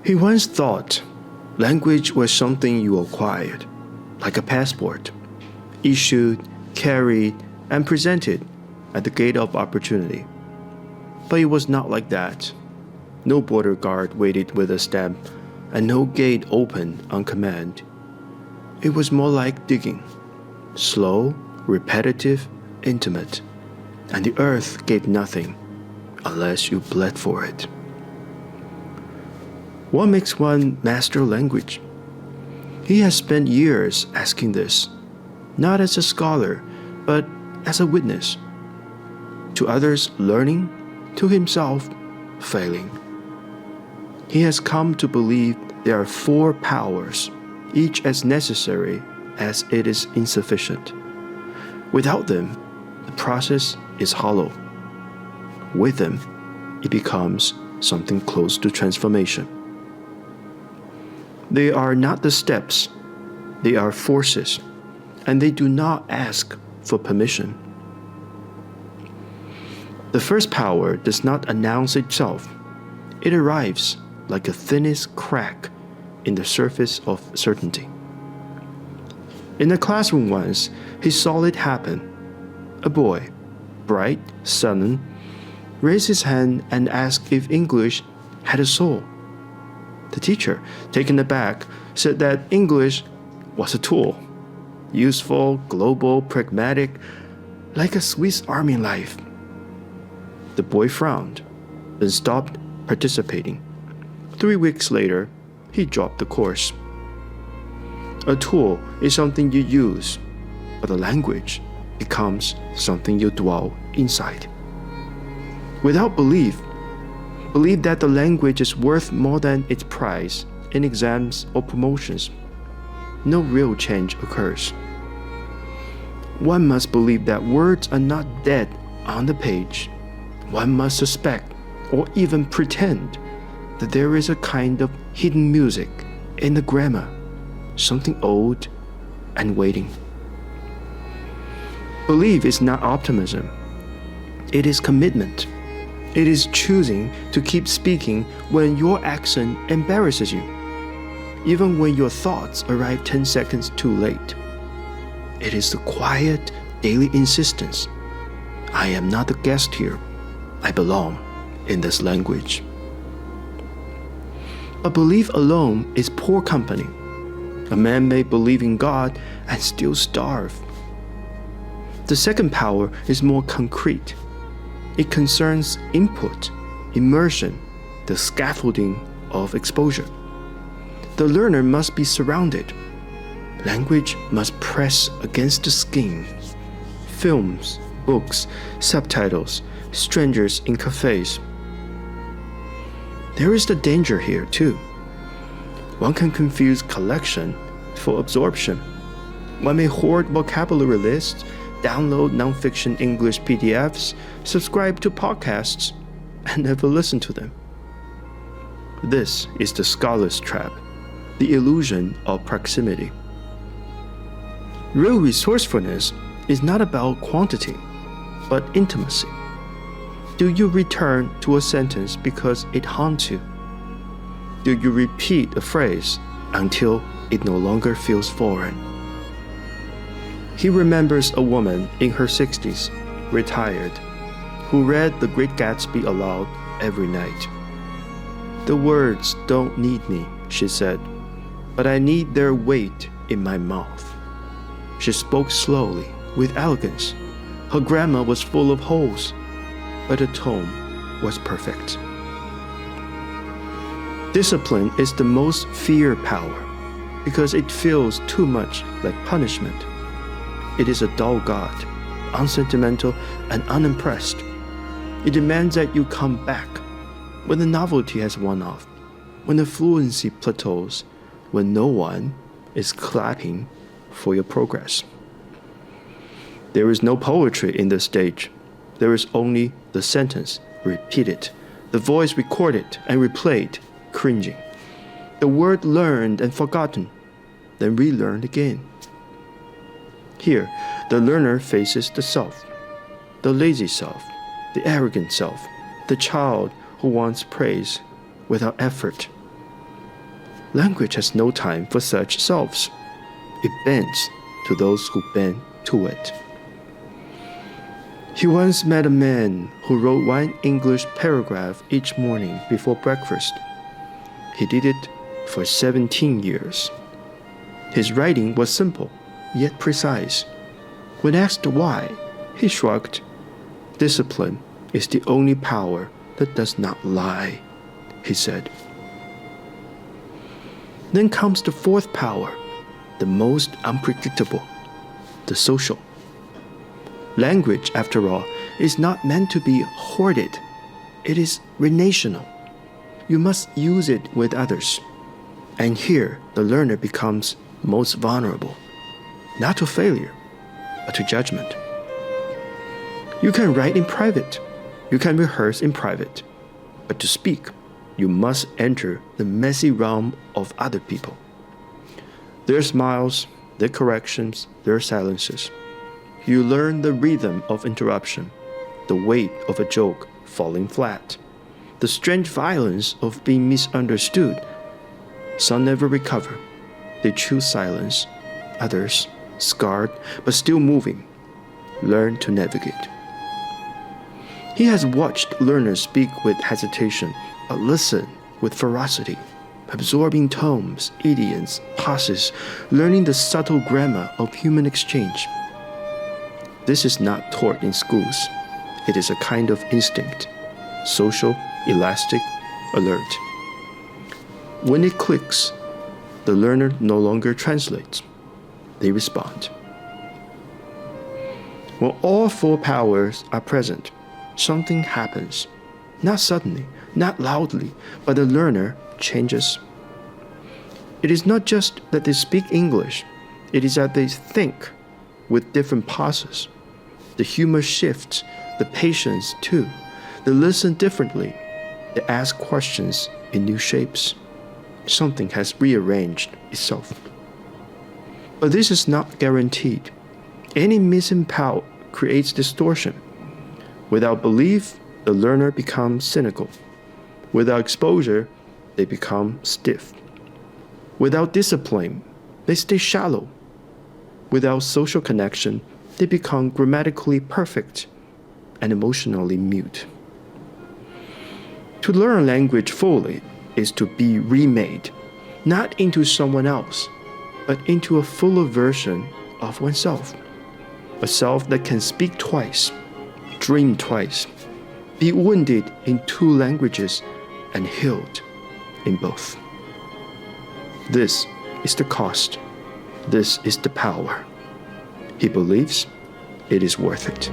He once thought language was something you acquired, like a passport, issued, carried, and presented at the gate of opportunity. But it was not like that. No border guard waited with a stamp, and no gate opened on command. It was more like digging, slow, repetitive, intimate, and the earth gave nothing unless you bled for it. What makes one master language? He has spent years asking this, not as a scholar, but as a witness. To others, learning, to himself, failing. He has come to believe there are 4 powers, each as necessary as it is insufficient. Without them, the process is hollow. With them, it becomes something close to transformation. They are not the steps, they are forces, and they do not ask for permission. The first power does not announce itself. It arrives like the thinnest crack in the surface of certainty. In a classroom once, he saw it happen. A boy, bright, sudden, raised his hand and asked if English had a soul. The teacher, taken aback, said that English was a tool, useful, global, pragmatic, like a Swiss Army knife. The boy frowned, then stopped participating. 3 weeks later, he dropped the course. A tool is something you use, but a language becomes something you dwell inside. Without belief that the language is worth more than its prize in exams or promotions, no real change occurs. One must believe that words are not dead on the page. One must suspect or even pretend that there is a kind of hidden music in the grammar, something old and waiting. Belief is not optimism. It is commitment. It is choosing to keep speaking when your accent embarrasses you, even when your thoughts arrive 10 seconds too late. It is the quiet, daily insistence. I am not a guest here. I belong in this language. But belief alone is poor company. A man may believe in God and still starve. The second power is more concrete. It concerns input, immersion, the scaffolding of exposure. The learner must be surrounded. Language must press against the skin. Films, books, subtitles, strangers in cafes. There is the danger here too. One can confuse collection for absorption. One may hoard vocabulary lists, download nonfiction English PDFs, subscribe to podcasts, and never listen to them. This is the scholar's trap, the illusion of proximity. Real resourcefulness is not about quantity, but intimacy. Do you return to a sentence because it haunts you? Do you repeat a phrase until it no longer feels foreign? He remembers a woman in her 60s, retired, who read The Great Gatsby aloud every night. The words don't need me, she said, but I need their weight in my mouth. She spoke slowly, with elegance. Her grammar was full of holes, but her tone was perfect. Discipline is the most feared power because it feels too much like punishment. It is a dull god, unsentimental and unimpressed. It demands that you come back when the novelty has worn off, when the fluency plateaus, when no one is clapping for your progress. There is no poetry in this stage. There is only the sentence repeated, the voice recorded and replayed, cringing. The word learned and forgotten, then relearned again. Here, the learner faces the self, the lazy self, the arrogant self, the child who wants praise without effort. Language has no time for such selves. It bends to those who bend to it. He once met a man who wrote one English paragraph each morning before breakfast. He did it for 17 years. His writing was simple, yet precise. When asked why, he shrugged. Discipline is the only power that does not lie, he said. Then comes the fourth power, the most unpredictable, the social. Language, after all, is not meant to be hoarded. It is relational. You must use it with others. And here, the learner becomes most vulnerable, not to failure, but to judgment. You can write in private. You can rehearse in private. But to speak, you must enter the messy realm of other people. Their smiles, their corrections, their silences. You learn the rhythm of interruption, the weight of a joke falling flat, the strange violence of being misunderstood. Some never recover. They choose silence. Others, scarred but still moving, learn to navigate. He has watched learners speak with hesitation, but listen with ferocity, absorbing tones, idioms, pauses, learning the subtle grammar of human exchange. This is not taught in schools. It is a kind of instinct, social, elastic, alert. When it clicks, the learner no longer translates. They respond. When all four powers are present, something happens. Not suddenly, not loudly, but the learner changes. It is not just that they speak English, it is that they think with different pauses. The humor shifts, the patience too. They listen differently. They ask questions in new shapes. Something has rearranged itself. But this is not guaranteed. Any missing power creates distortion. Without belief, the learner becomes cynical. Without exposure, they become stiff. Without discipline, they stay shallow. Without social connection, they become grammatically perfect and emotionally mute. To learn language fully is to be remade, not into someone else, but into a fuller version of oneself. A self that can speak twice, dream twice, be wounded in two languages and healed in both. This is the cost. This is the power. He believes it is worth it.